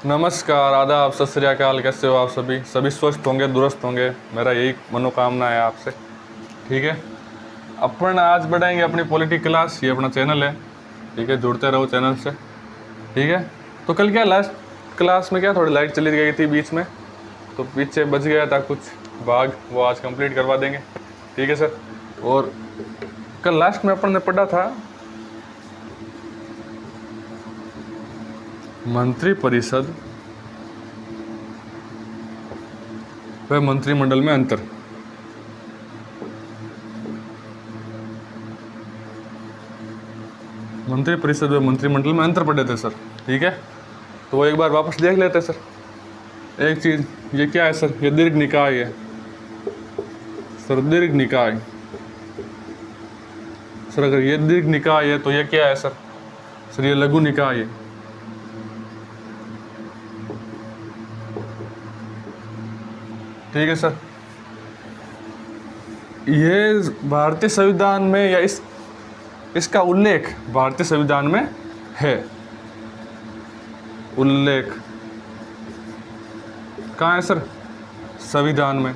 नमस्कार, आदाब, सत श्री अकाल। कैसे हो आप सभी स्वस्थ होंगे, दुरुस्त होंगे, मेरा यही मनोकामना है आपसे। ठीक है, अपन आज बढ़ाएंगे अपनी पॉलिटी क्लास। ये अपना चैनल है, ठीक है, जुड़ते रहो चैनल से। ठीक है, तो कल क्या लास्ट क्लास में क्या थोड़ी लाइट चली गई थी बीच में, तो पीछे बच गया था कुछ भाग, वो आज कंप्लीट करवा देंगे। ठीक है सर। और कल लास्ट में अपन ने पढ़ा था मंत्रिपरिषद व मंत्रिमंडल में अंतर। मंत्रिपरिषद व मंत्रिमंडल में अंतर पढ़े थे सर। ठीक है, तो वो एक बार वापस देख लेते हैं सर। एक चीज़, ये क्या है सर? ये दीर्घ निकाय है सर, दीर्घ निकाय। सर अगर ये दीर्घ निकाय है तो ये क्या है सर? सर ये लघु निकाय है। ठीक है सर, ये भारतीय संविधान में या इसका उल्लेख भारतीय संविधान में है। उल्लेख कहाँ है सर? संविधान में।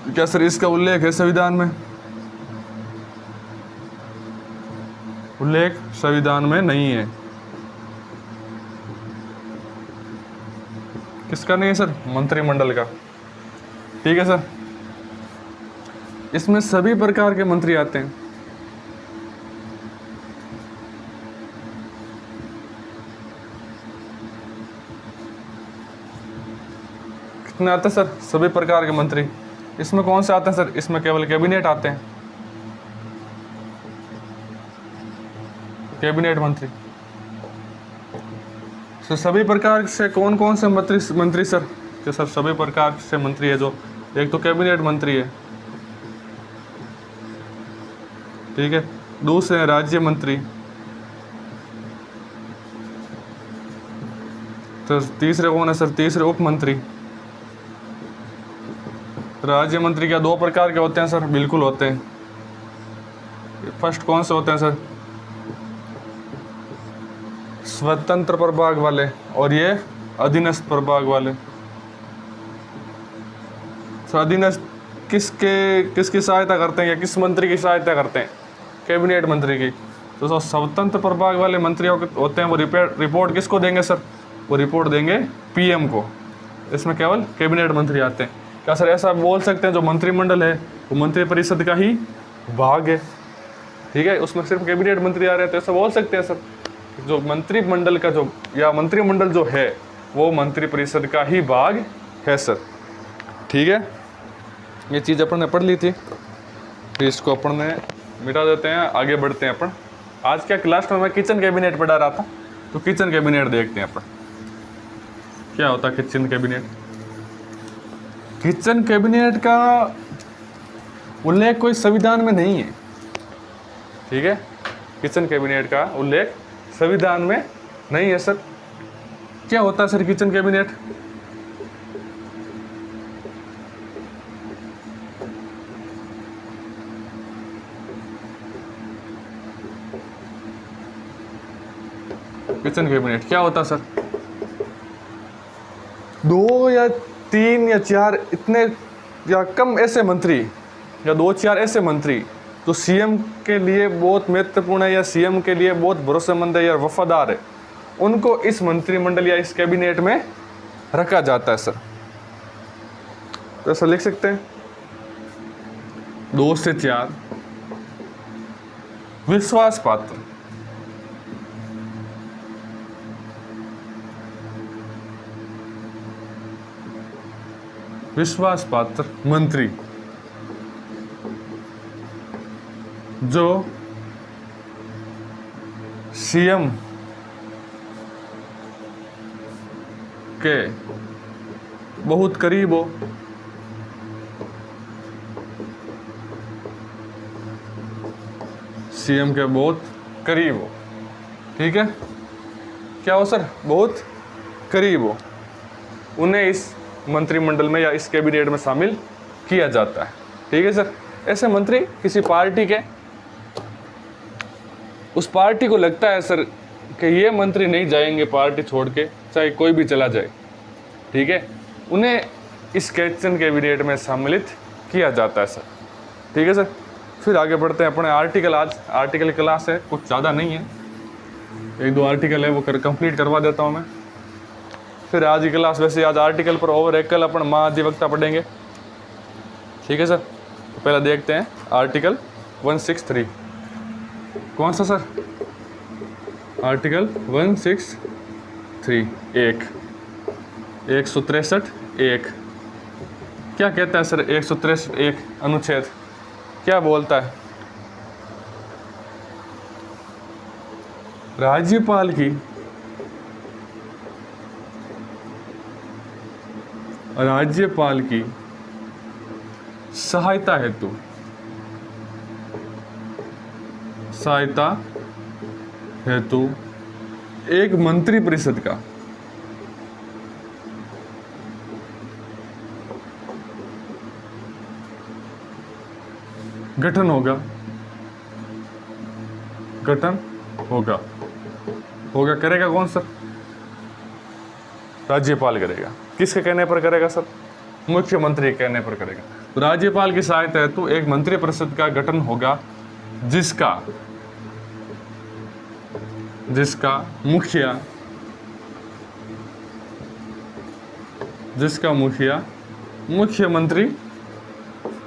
क्या सर इसका उल्लेख है संविधान में? उल्लेख संविधान में नहीं है। किसका नहीं है सर? मंत्रिमंडल का। ठीक है सर, इसमें सभी प्रकार के मंत्री आते हैं। कितने आते हैं सर? सभी प्रकार के मंत्री। इसमें कौन से आते हैं सर? इसमें केवल कैबिनेट आते हैं, कैबिनेट मंत्री। तो सभी प्रकार से कौन कौन से मंत्री सर? कि सर सभी प्रकार से मंत्री है जो, एक तो कैबिनेट मंत्री है, ठीक है, दूसरे हैं राज्य मंत्री, तो तीसरे कौन है सर? तीसरे उप मंत्री। राज्य मंत्री क्या दो प्रकार के होते हैं सर? बिल्कुल होते हैं। फर्स्ट कौन से होते हैं सर? स्वतंत्र प्रभाग वाले, और ये अधीनस्थ प्रभाग वाले। तो अधीनस्थ किसकी सहायता करते हैं या किस मंत्री की सहायता करते हैं? कैबिनेट मंत्री की। तो स्वतंत्र प्रभाग वाले मंत्री होते हैं, वो रिपोर्ट किसको देंगे सर? वो रिपोर्ट देंगे पीएम को। इसमें केवल कैबिनेट मंत्री आते हैं। क्या सर ऐसा बोल सकते हैं जो मंत्रिमंडल है वो मंत्रिपरिषद का ही भाग है? ठीक है, उसमें सिर्फ कैबिनेट मंत्री आ रहे हैं, तो ऐसा बोल सकते हैं सर जो मंत्रिमंडल का जो या मंत्रिमंडल जो है वो मंत्रिपरिषद का ही भाग है सर। ठीक है, ये चीज़ अपन ने पढ़ ली थी, फिर इसको अपन ने मिटा देते हैं, आगे बढ़ते हैं अपन। आज क्या क्लास में मैं किचन कैबिनेट पढ़ा रहा था, तो किचन कैबिनेट देखते हैं अपन क्या होता है। किचन कैबिनेट, किचन कैबिनेट का उल्लेख कोई संविधान में नहीं है। ठीक है, किचन कैबिनेट का उल्लेख संविधान में नहीं है सर। क्या होता है sir kitchen cabinet? Kitchen cabinet क्या होता सर? दो या तीन या चार इतने या कम ऐसे मंत्री, या दो चार ऐसे मंत्री जो सीएम के लिए बहुत महत्वपूर्ण है या सीएम के लिए बहुत भरोसेमंद है या वफादार है, उनको इस मंत्रिमंडल या इस कैबिनेट में रखा जाता है सर। तो ऐसा लिख सकते हैं, 2 से 4 विश्वास पात्र, विश्वास पात्र मंत्री जो सीएम के बहुत करीब हो, सीएम के बहुत करीब हो। ठीक है, क्या हो सर? बहुत करीब हो, उन्हें इस मंत्रिमंडल में या इस कैबिनेट में शामिल किया जाता है। ठीक है सर, ऐसे मंत्री किसी पार्टी के, उस पार्टी को लगता है सर कि ये मंत्री नहीं जाएंगे पार्टी छोड़ के, चाहे कोई भी चला जाए, ठीक है, उन्हें इस क्वेश्चन कैबिनेट में सम्मिलित किया जाता है सर। ठीक है सर, फिर आगे बढ़ते हैं अपने आर्टिकल। आज आर्टिकल क्लास है, कुछ ज़्यादा नहीं है, 1-2 आर्टिकल है वो कंप्लीट करवा देता हूँ मैं। फिर आज की क्लास वैसे आज आर्टिकल पर ओवर एक कल अपन महाधिवक्ता पढ़ेंगे। ठीक है सर, तो पहले देखते हैं आर्टिकल 163 कौन सा सर? आर्टिकल 163 163 क्या कहता है सर? 163 अनुच्छेद क्या बोलता है? राज्यपाल की सहायता हेतु एक मंत्री परिषद का गठन होगा करेगा कौन सर? राज्यपाल करेगा। किसके कहने पर करेगा सर? मुख्यमंत्री के कहने पर करेगा। तो राज्यपाल की सहायता हेतु एक मंत्री परिषद का गठन होगा जिसका मुखिया मुख्यमंत्री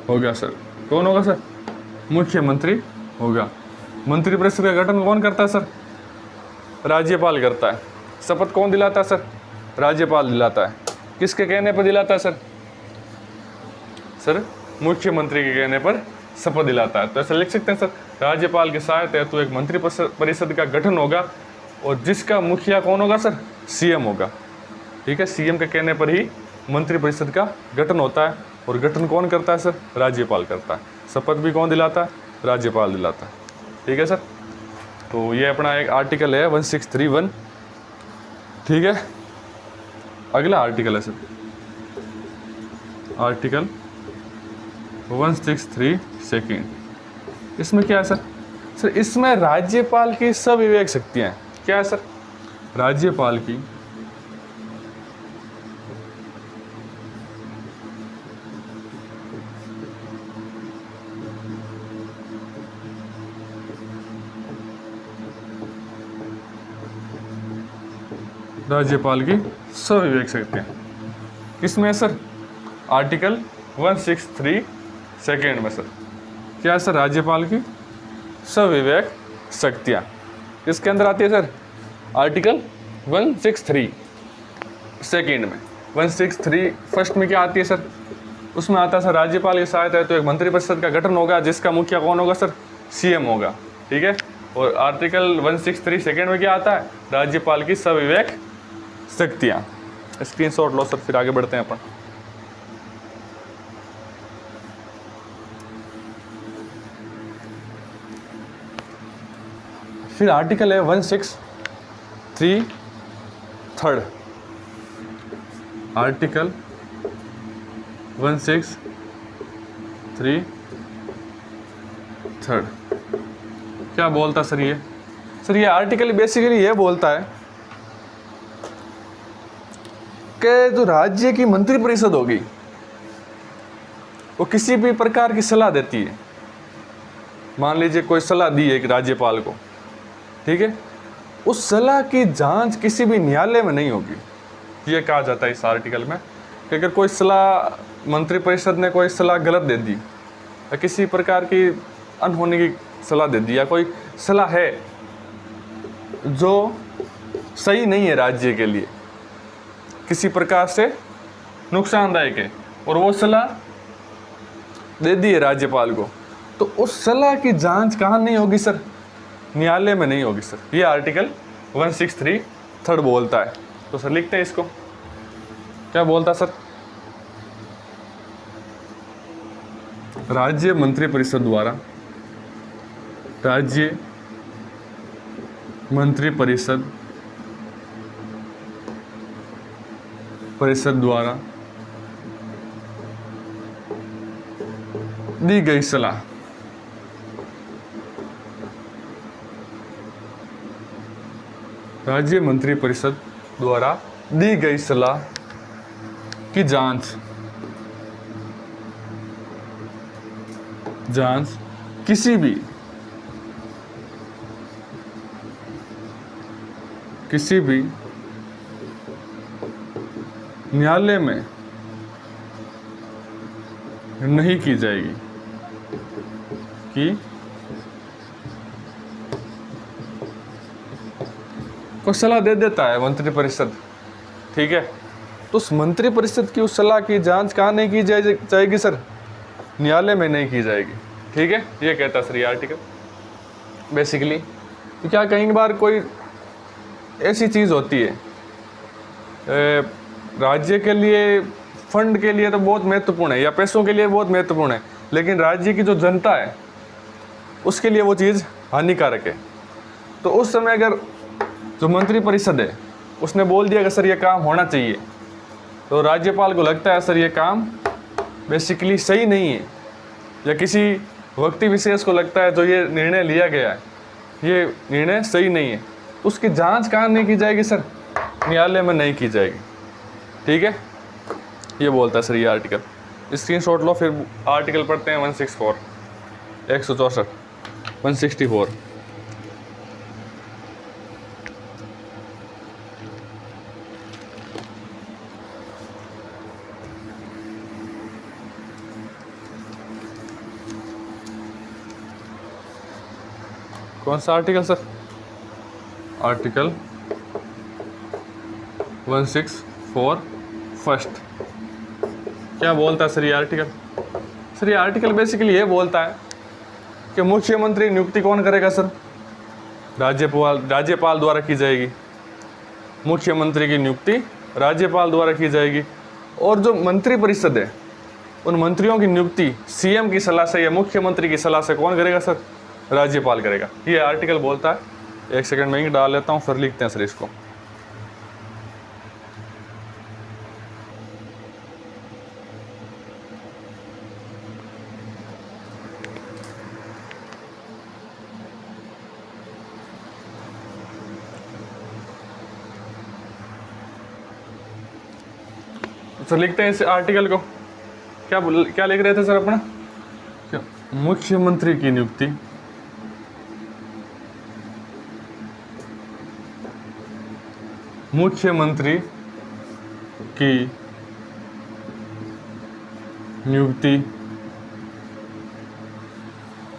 होगा सर। कौन होगा सर? मुख्यमंत्री होगा। मंत्री परिषद का गठन कौन करता है सर? राज्यपाल करता है। शपथ कौन दिलाता है सर? राज्यपाल दिलाता है। किसके कहने पर दिलाता है सर? मुख्यमंत्री के कहने पर शपथ दिलाता है। तो ऐसा लिख सकते हैं सर, राज्यपाल की सहायता हेतु एक मंत्री परिषद का गठन होगा और जिसका मुखिया कौन होगा सर? सीएम होगा। ठीक है, सीएम के कहने पर ही मंत्री परिषद का गठन होता है और गठन कौन करता है सर? राज्यपाल करता है। शपथ भी कौन दिलाता है? राज्यपाल दिलाता है। ठीक है सर, तो ये अपना एक आर्टिकल है 1631। ठीक है, अगला आर्टिकल है सर आर्टिकल 163 सेकेंड। इसमें क्या है सर? इसमें राज्यपाल की सविवेक शक्तियां हैं। क्या है सर? राज्यपाल की सविवेक शक्तियां किसमें है सर? आर्टिकल 163 सेकेंड में सर। क्या है सर? राज्यपाल की सविवेक शक्तियां इसके अंदर आती है सर। आर्टिकल 163 सेकेंड में 163 फर्स्ट में क्या आती है सर? उसमें आता है सर, राज्यपाल की सहायता है तो एक मंत्री परिषद का गठन होगा जिसका मुखिया कौन होगा सर? सीएम होगा। ठीक है, और आर्टिकल 163 सेकेंड में क्या आता है? राज्यपाल की सविवेक शक्तियां। स्क्रीनशॉट लो सर, फिर आगे बढ़ते हैं अपन। फिर आर्टिकल है 163 थर्ड। आर्टिकल 163 थर्ड क्या बोलता सर? ये आर्टिकल बेसिकली ये बोलता है कि जो राज्य की मंत्री परिषद होगी वो किसी भी प्रकार की सलाह देती है। मान लीजिए कोई सलाह दी है एक राज्यपाल को, ठीक है, उस सलाह की जांच किसी भी न्यायालय में नहीं होगी। ये कहा जाता है इस आर्टिकल में कि अगर कोई सलाह मंत्री परिषद ने कोई सलाह गलत दे दी या किसी प्रकार की अनहोनी की सलाह दे दी या कोई सलाह है जो सही नहीं है राज्य के लिए, किसी प्रकार से नुकसानदायक है और वो सलाह दे दी है राज्यपाल को, तो उस सलाह की जांच कहाँ नहीं होगी सर? न्यायालय में नहीं होगी सर। ये आर्टिकल 163 थर्ड बोलता है। तो सर लिखते हैं इसको, क्या बोलता है सर? राज्य मंत्री परिषद द्वारा दी गई सलाह राज्य मंत्रिपरिषद द्वारा दी गई सलाह की जांच किसी भी न्यायालय में नहीं की जाएगी कोई सलाह दे देता है मंत्रिपरिषद, ठीक है, तो उस मंत्रिपरिषद की उस सलाह की जांच कहाँ नहीं की जाएगी सर? न्यायालय में नहीं की जाएगी, ठीक है, ये कहता सर ये आर्टिकल बेसिकली। तो क्या कई बार कोई ऐसी चीज़ होती है राज्य के लिए, फंड के लिए तो बहुत महत्वपूर्ण है या पैसों के लिए बहुत महत्वपूर्ण है, लेकिन राज्य की जो जनता है उसके लिए वो चीज़ हानिकारक है। तो उस समय अगर जो मंत्रिपरिषद है उसने बोल दिया कि सर ये काम होना चाहिए, तो राज्यपाल को लगता है सर ये काम बेसिकली सही नहीं है, या किसी व्यक्ति विशेष को लगता है जो ये निर्णय लिया गया है ये निर्णय सही नहीं है, तो उसकी जांच कहाँ नहीं की जाएगी सर? न्यायालय में नहीं की जाएगी, ठीक है, ये बोलता है सर ये आर्टिकल। स्क्रीनशॉट लो, फिर आर्टिकल पढ़ते हैं 164 164 164। कौन सा आर्टिकल सर? Article 164 first. क्या बोलता है सर ये आर्टिकल? सर ये आर्टिकल बेसिकली ये बोलता है कि मुख्यमंत्री नियुक्ति कौन करेगा सर? राज्यपाल द्वारा की जाएगी। मुख्यमंत्री की नियुक्ति राज्यपाल द्वारा की जाएगी, और जो मंत्रिपरिषद है उन मंत्रियों की नियुक्ति सीएम की सलाह से या मुख्यमंत्री की सलाह से कौन करेगा सर? राज्यपाल करेगा। ये आर्टिकल बोलता है, एक सेकंड में ही डाल लेता हूँ, फिर लिखते हैं सर इसको। तो लिखते हैं इस आर्टिकल को, क्या लिख रहे थे सर अपना? मुख्यमंत्री की नियुक्ति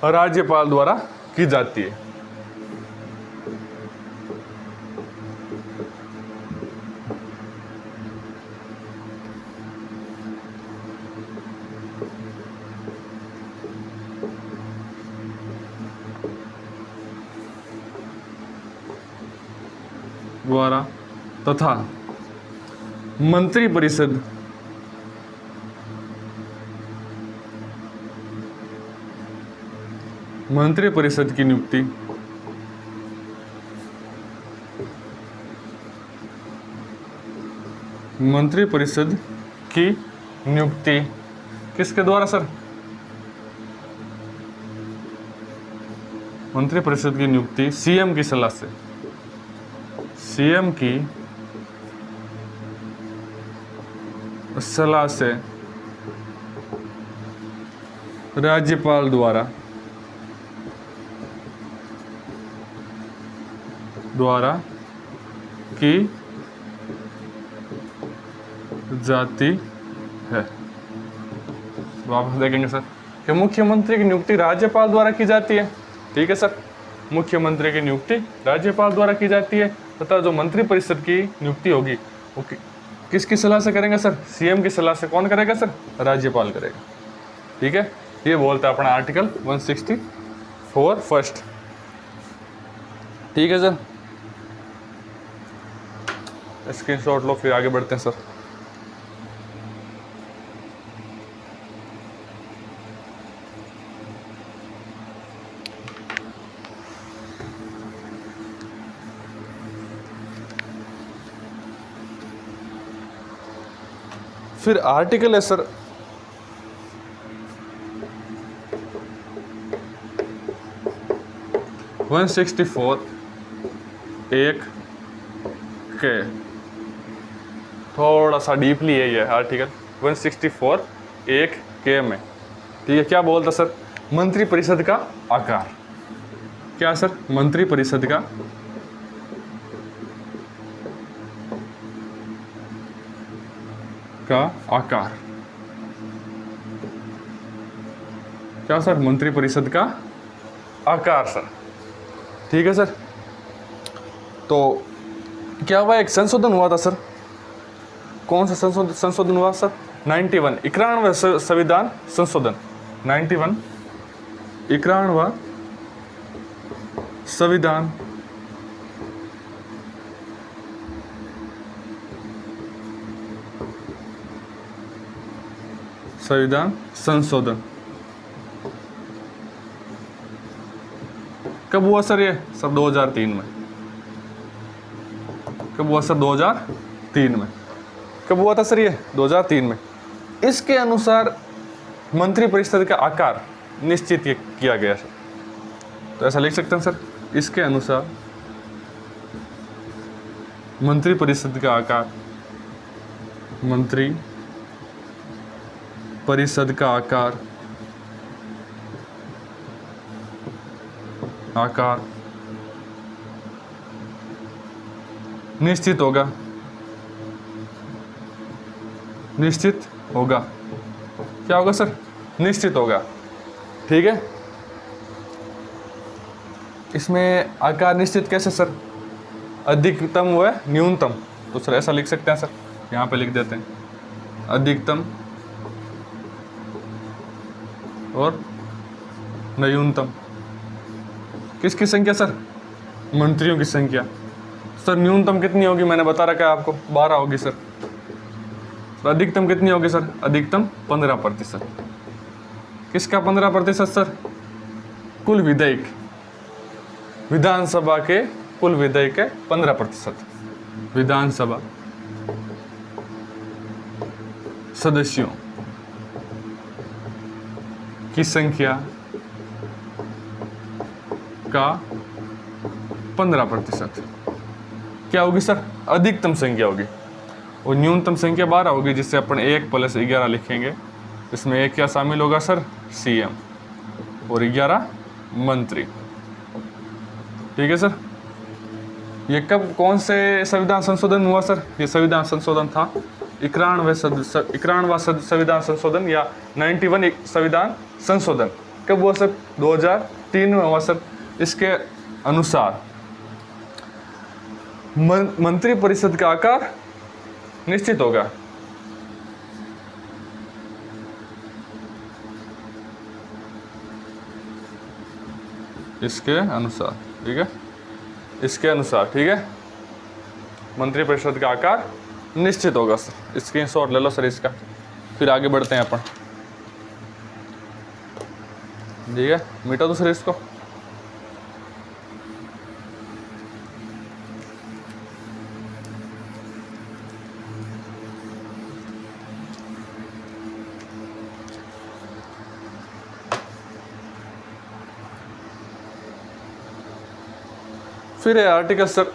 राज्यपाल द्वारा की जाती है। द्वारा तथा मंत्रिपरिषद की नियुक्ति किसके द्वारा सर? मंत्रिपरिषद की नियुक्ति सीएम की सलाह से, सीएम की सलाह से राज्यपाल द्वारा की जाती है। वापस देखेंगे सर कि मुख्यमंत्री की नियुक्ति राज्यपाल द्वारा की जाती है, ठीक है सर, मुख्यमंत्री की नियुक्ति राज्यपाल द्वारा की जाती है, तथा जो मंत्रिपरिषद की नियुक्ति होगी वो किसकी सलाह से करेंगे सर? सीएम की सलाह से। कौन करेगा सर? राज्यपाल करेगा, ठीक है, ये बोलता है अपना आर्टिकल 164 फर्स्ट, ठीक है सर। स्क्रीनशॉट लो, फिर आगे बढ़ते हैं सर। फिर आर्टिकल है सर 164 एक ओके, थोड़ा सा डीपली है ये आर्टिकल 164 एक के में। ठीक है, क्या बोलता सर? मंत्रिपरिषद का आकार। क्या सर? मंत्रिपरिषद का आकार। क्या सर? मंत्रिपरिषद का आकार सर। ठीक है सर। तो क्या हुआ, एक संशोधन हुआ था सर। कौन सा संशोधन हुआ सर? 91 91वां संविधान संशोधन। 91 91वां संविधान संशोधन कब हुआ सर? ये सर 2003 में। कब हुआ सर? 2003 में। कब हुआ था सर? ये 2003 में। इसके अनुसार मंत्रिपरिषद का आकार निश्चित किया गया सर। तो ऐसा लिख सकते हैं सर, इसके अनुसार मंत्रिपरिषद का आकार, मंत्रिपरिषद का आकार निश्चित होगा। क्या होगा सर? निश्चित होगा। ठीक है, इसमें आकार निश्चित कैसे सर? अधिकतम व न्यूनतम। तो सर ऐसा लिख सकते हैं सर, यहाँ पे लिख देते हैं अधिकतम और न्यूनतम। किसकी संख्या सर? मंत्रियों की संख्या। सर न्यूनतम कितनी होगी? मैंने बता रखा है आपको, 12 होगी सर। तो अधिकतम कितनी होगी सर? अधिकतम 15%। किसका 15% सर? कुल विधायक, विधानसभा के कुल विधायक के 15%। विधानसभा सदस्यों की संख्या का 15%। क्या होगी सर? अधिकतम संख्या होगी। और न्यूनतम संख्या 12 होगी, जिससे अपन 1 + 11 लिखेंगे। इसमें 1 क्या शामिल होगा सर? सीएम। और 11 मंत्री। ठीक है सर। ये कब, कौन से संविधान संशोधन हुआ सर? ये संविधान संशोधन था 91वां संविधान संशोधन या 91 संविधान संशोधन। कब हुआ सर? 2003 में हुआ सर। इसके अनुसार मंत्रिपरिषद का आकार निश्चित होगा। इसके अनुसार, ठीक है, इसके अनुसार, ठीक है, मंत्रिपरिषद का आकार निश्चित होगा सर। स्क्रीनशॉट ले लो सर इसका, फिर आगे बढ़ते हैं अपन। ठीक है, मिटा दो सर इसको। फिर है आर्टिकल सर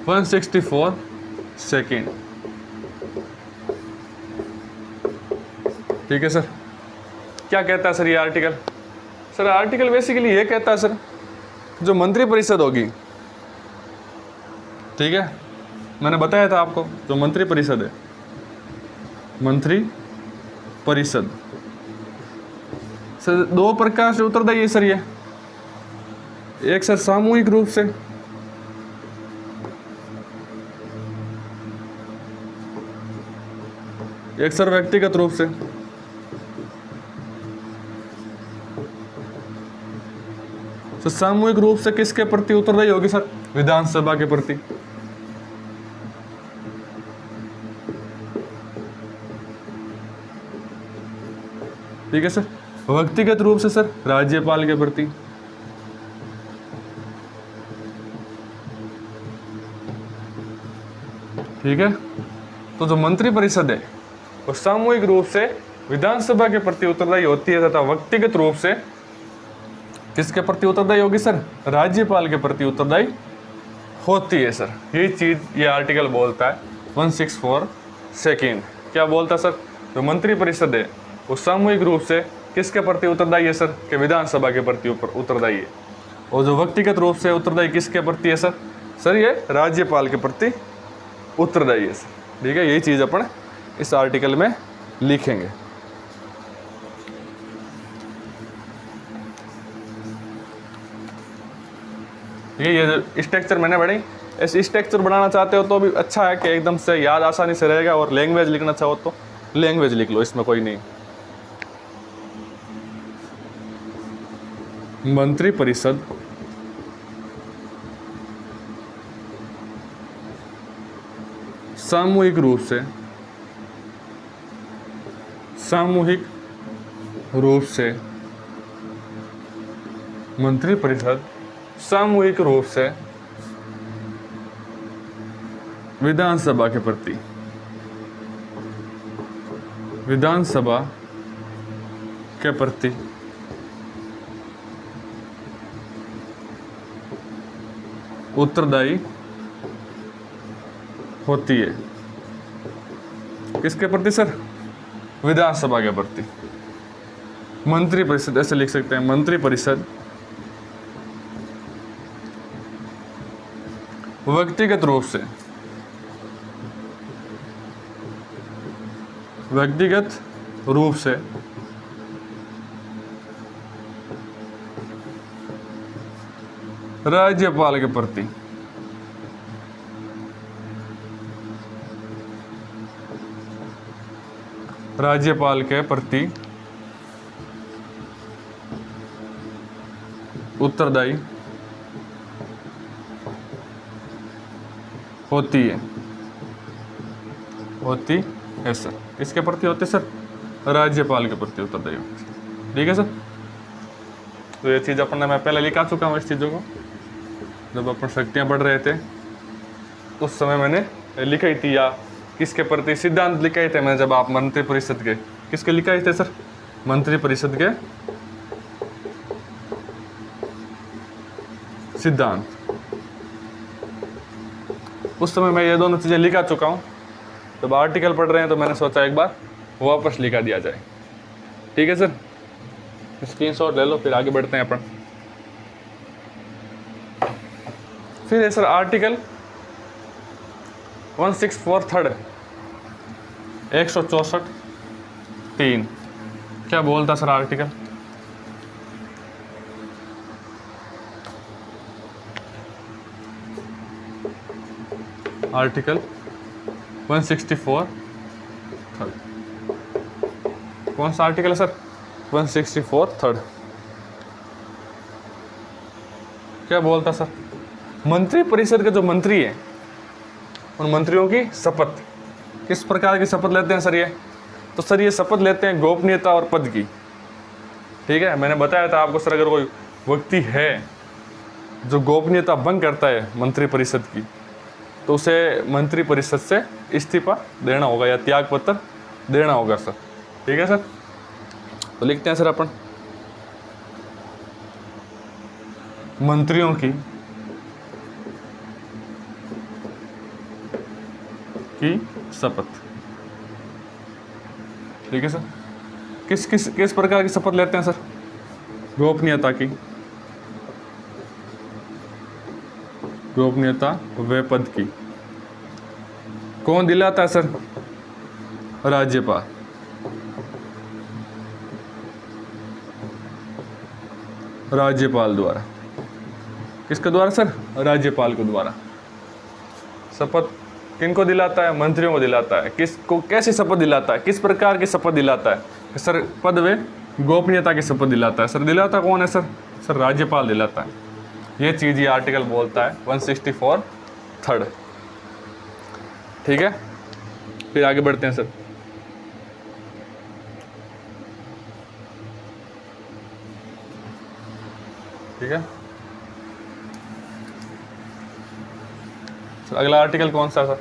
164 सेकेंड। ठीक है सर। क्या कहता है सर ये आर्टिकल? सर आर्टिकल बेसिकली ये कहता है सर, जो मंत्रिपरिषद होगी, ठीक है, मैंने बताया था आपको, जो मंत्रिपरिषद है, मंत्रिपरिषद सर 2 प्रकार से उत्तरदायी है सर। ये एक सर सामूहिक रूप से, एक सर व्यक्तिगत रूप से। तो सामूहिक रूप से किसके प्रति उत्तरदायी होगी सर? विधानसभा के प्रति। ठीक है सर। व्यक्तिगत रूप से सर राज्यपाल के प्रति। ठीक है। तो जो मंत्रिपरिषद है वो सामूहिक रूप से विधानसभा के प्रति उत्तरदायी होती है तथा व्यक्तिगत रूप से किसके प्रति उत्तरदायी होगी सर? राज्यपाल के प्रति उत्तरदायी होती है सर। यही चीज ये आर्टिकल बोलता है 164 सेकेंड। क्या बोलता है सर? जो मंत्री परिषद है वो सामूहिक रूप से किसके प्रति उत्तरदायी है सर? कि विधानसभा के प्रति उत्तरदायी है। और जो व्यक्तिगत रूप से उत्तरदायी किसके प्रति है सर? सर ये राज्यपाल के प्रति उत्तरदायी है सर। ठीक है, यही चीज अपन इस आर्टिकल में लिखेंगे। ये जो स्ट्रक्चर मैंने बढ़ी, ऐसे स्ट्रक्चर बनाना चाहते हो तो भी अच्छा है कि एकदम से याद आसानी से रहेगा। और लैंग्वेज लिखना चाहो तो लैंग्वेज लिख लो, इसमें कोई नहीं। मंत्री परिषद सामूहिक रूप से मंत्री परिषद सामूहिक रूप से विधानसभा के प्रति उत्तरदायी होती है। किसके प्रति सर? विधानसभा के प्रति। मंत्री परिषद ऐसे लिख सकते हैं, मंत्री परिषद व्यक्तिगत रूप से राज्यपाल के प्रति उत्तरदायी होती है सर। किसके प्रति होती है सर? राज्यपाल के प्रति उत्तरदायी होती है। ठीक है सर। तो ये चीज़ अपन ने मैं पहले लिखा चुका हूँ इस चीज़ों को। जब अपन शक्तियाँ पढ़ रहे थे उस समय मैंने लिखाई थी, या किसके प्रति सिद्धांत लिखाए थे मैंने। जब आप मंत्री परिषद के किसके लिखाए थे सर? मंत्री परिषद के सिद्धांत। उस समय मैं ये दोनों चीज़ें लिखा चुका हूँ। जब आर्टिकल पढ़ रहे हैं तो मैंने सोचा एक बार वापस लिखा दिया जाए। ठीक है सर, स्क्रीनशॉट ले लो, फिर आगे बढ़ते हैं अपन। फिर है सर आर्टिकल 164 थर्ड 164 3। क्या बोलता सर आर्टिकल? Article 164 third. कौन सा आर्टिकल है सर? 164 थर्ड। क्या बोलता सर? मंत्री परिषद के जो मंत्री हैं उन मंत्रियों की शपथ किस प्रकार की शपथ लेते हैं सर? ये तो सर ये शपथ लेते हैं गोपनीयता और पद की। ठीक है, मैंने बताया था आपको सर, अगर कोई व्यक्ति है जो गोपनीयता भंग करता है मंत्री परिषद की तो उसे मंत्री परिषद से इस्तीफा देना होगा या त्याग पत्र देना होगा सर। ठीक है सर, तो लिखते हैं सर अपन मंत्रियों की शपथ। ठीक है सर, किस प्रकार की शपथ लेते हैं सर? गोपनीयता की, गोपनीयता व पद की। कौन दिलाता है सर? राज्यपाल। राज्यपाल द्वारा। किसके द्वारा सर? राज्यपाल के द्वारा। शपथ किनको दिलाता है? मंत्रियों को दिलाता है। किसको कैसी शपथ दिलाता है? किस प्रकार की शपथ दिलाता है सर? पद व गोपनीयता की शपथ दिलाता है सर। दिलाता कौन है सर? सर राज्यपाल दिलाता है। ये चीज़ ये आर्टिकल बोलता है 164 थर्ड। ठीक है, फिर आगे बढ़ते हैं सर। ठीक है सर, अगला आर्टिकल कौन सा सर?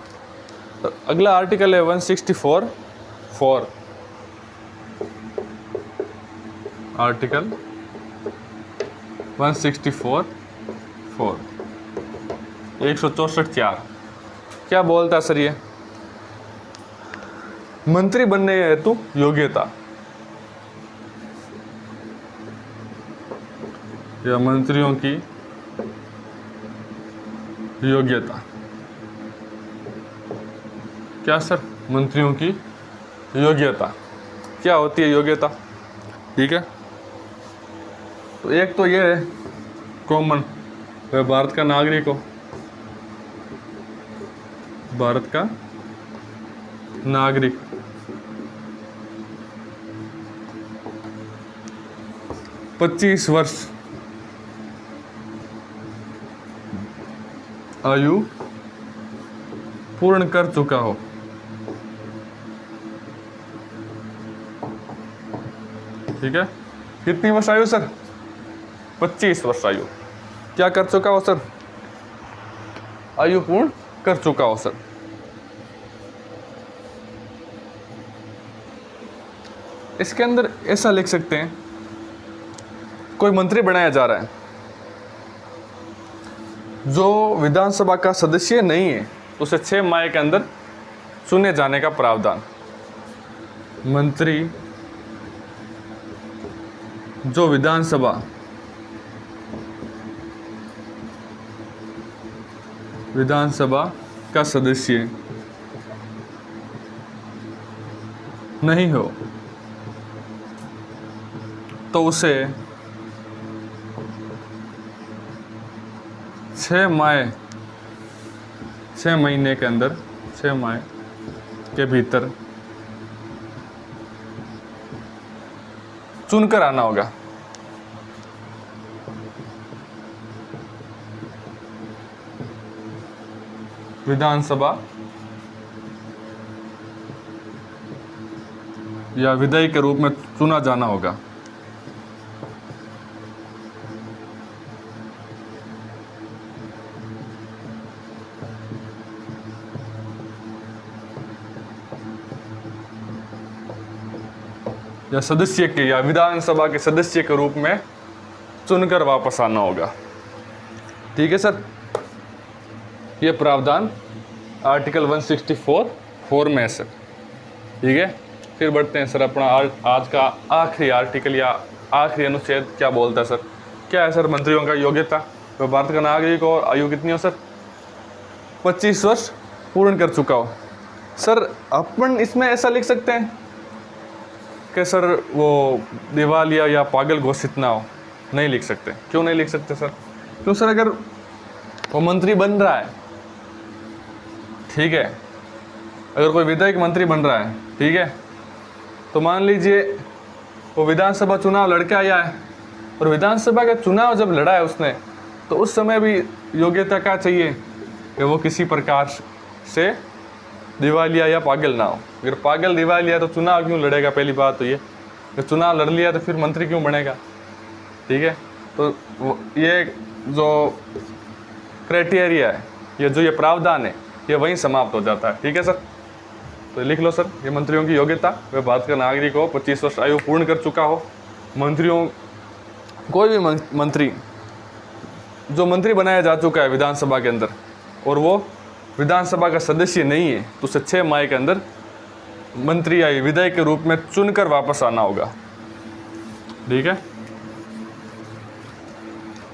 तो अगला आर्टिकल है 164 4। आर्टिकल 164 4 164 4। क्या बोलता है सर ये? मंत्री बनने हेतु योग्यता या मंत्रियों की योग्यता। क्या सर? मंत्रियों की योग्यता क्या होती है योग्यता? ठीक है, तो एक तो ये है कॉमन, वह भारत का नागरिक हो, भारत का नागरिक, पच्चीस वर्ष आयु पूर्ण कर चुका हो। ठीक है, कितनी वर्ष आयु सर? 25 वर्ष आयु क्या कर चुका हो सर? आयु पूर्ण कर चुका हो सर। इसके अंदर ऐसा लिख सकते हैं, कोई मंत्री बनाया जा रहा है जो विधानसभा का सदस्य नहीं है, उसे 6 माह के अंदर चुने जाने का प्रावधान। मंत्री जो विधानसभा का सदस्य नहीं हो तो उसे 6 महीने के अंदर, 6 माह के भीतर चुनकर आना होगा। विधानसभा या विधायक के रूप में चुना जाना होगा। या सदस्य के या विधानसभा के सदस्य के रूप में चुनकर वापस आना होगा। ठीक है सर, ये प्रावधान आर्टिकल 164(4) में है सर। ठीक है, फिर बढ़ते हैं सर अपना आज का आखिरी आर्टिकल या आखिरी अनुच्छेद क्या बोलता है सर? क्या है सर? मंत्रियों का योग्यता, वह भारत का नागरिक हो, आयु कितनी हो सर? 25 वर्ष पूर्ण कर चुका हो। सर अपन इसमें ऐसा लिख सकते हैं कि सर वो दिवालिया या पागल घोषित ना हो? नहीं लिख सकते। क्यों नहीं लिख सकते सर? क्यों सर? अगर वो मंत्री बन रहा है, ठीक है, अगर कोई विधायक मंत्री बन रहा है, ठीक है, तो मान लीजिए वो विधानसभा चुनाव लड़के आया है और विधानसभा का चुनाव जब लड़ा है उसने, तो उस समय भी योग्यता क्या चाहिए कि वो किसी प्रकार से दिवालिया या पागल ना हो। अगर पागल दिवालिया तो चुनाव क्यों लड़ेगा? पहली बात तो ये, अगर चुनाव लड़ लिया तो फिर मंत्री क्यों बनेगा? ठीक है, तो ये जो क्राइटेरिया है, ये जो ये प्रावधान है, ये वहीं समाप्त हो जाता है। ठीक है सर, तो लिख लो सर, ये मंत्रियों की योग्यता, वह भारत का नागरिक हो, 25 वर्ष आयु पूर्ण कर चुका हो। मंत्रियों, कोई भी मंत्री जो मंत्री बनाया जा चुका है विधानसभा के अंदर और वो विधानसभा का सदस्य नहीं है, तो उसे 6 माह के अंदर मंत्री या विधायक के रूप में चुनकर वापस आना होगा। ठीक है,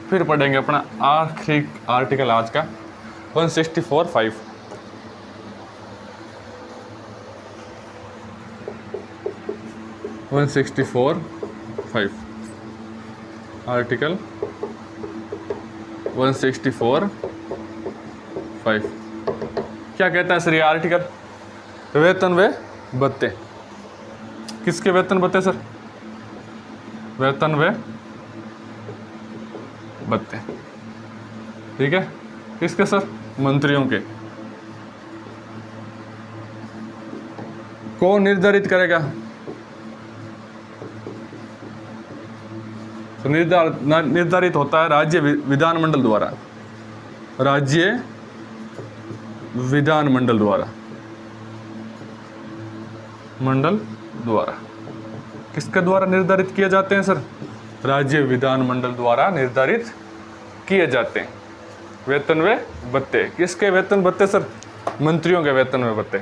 फिर पढ़ेंगे अपना आखिरी आर्टिकल आज का 164(5). आर्टिकल 164(5) क्या कहता है सर ये आर्टिकल? वेतन व भत्ते। किसके वेतन भत्ते सर? वेतन व भत्ते। ठीक है, किसके सर? मंत्रियों के। कौन निर्धारित करेगा? तो निर्धारित होता है राज्य विधानमंडल द्वारा। राज्य विधानमंडल द्वारा, मंडल द्वारा। किसके द्वारा निर्धारित किए जाते हैं सर? राज्य विधानमंडल द्वारा निर्धारित किए जाते हैं। वेतन व भत्ते, किसके वेतन भत्ते सर? मंत्रियों के वेतन व भत्ते।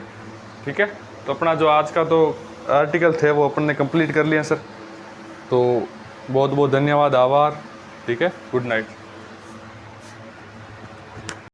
ठीक है, तो अपना जो आज का तो आर्टिकल थे वो अपन ने कंप्लीट कर लिया सर। तो बहुत बहुत धन्यवाद, आभार। ठीक है, गुड नाइट।